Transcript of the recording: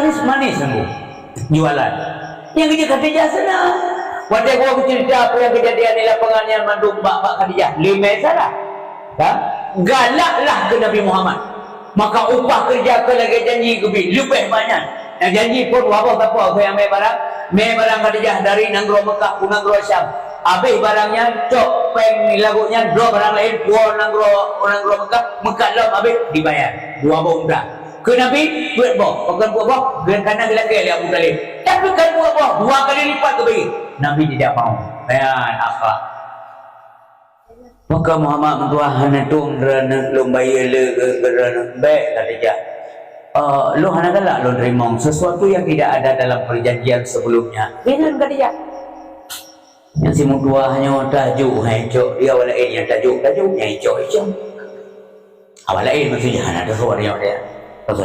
manis-manis sungguh jualan. Yang kerja Khadijah senang. Waktu aku cerita apa yang kejadian di lapangan yang mandung bak Khadijah 5 salah. Galaklah ke Nabi Muhammad. Maka upah kerja ke lagi janji lebih banyak. Yang janji pun wabah tak apa. Aku yang main barang Khadijah dari Nanggro Mekah ke Nanggro Syam. Habis barangnya cok peng lagunya dua barang lain dua Nanggro Mekah lom habis dibayar. Dua bunda. Ke Nabi buat boh, bukan buat boh, dengan kanan lelaki Abu Talib. Tapi kan buat boh, 2 kali lipat ke bayi. Nabi tidak mau. Bayan akhlak. Maka Muhammad mentuahan itu lumbaya le baik Khadijah. Lu hana galak lu terima sesuatu yang tidak ada dalam perjanjian sebelumnya. Dengan Khadijah. Yang si mutua hanya tajuk hancur dia wala yang tajuk yang hijau. Awal lain maksudnya hana ada suara dia.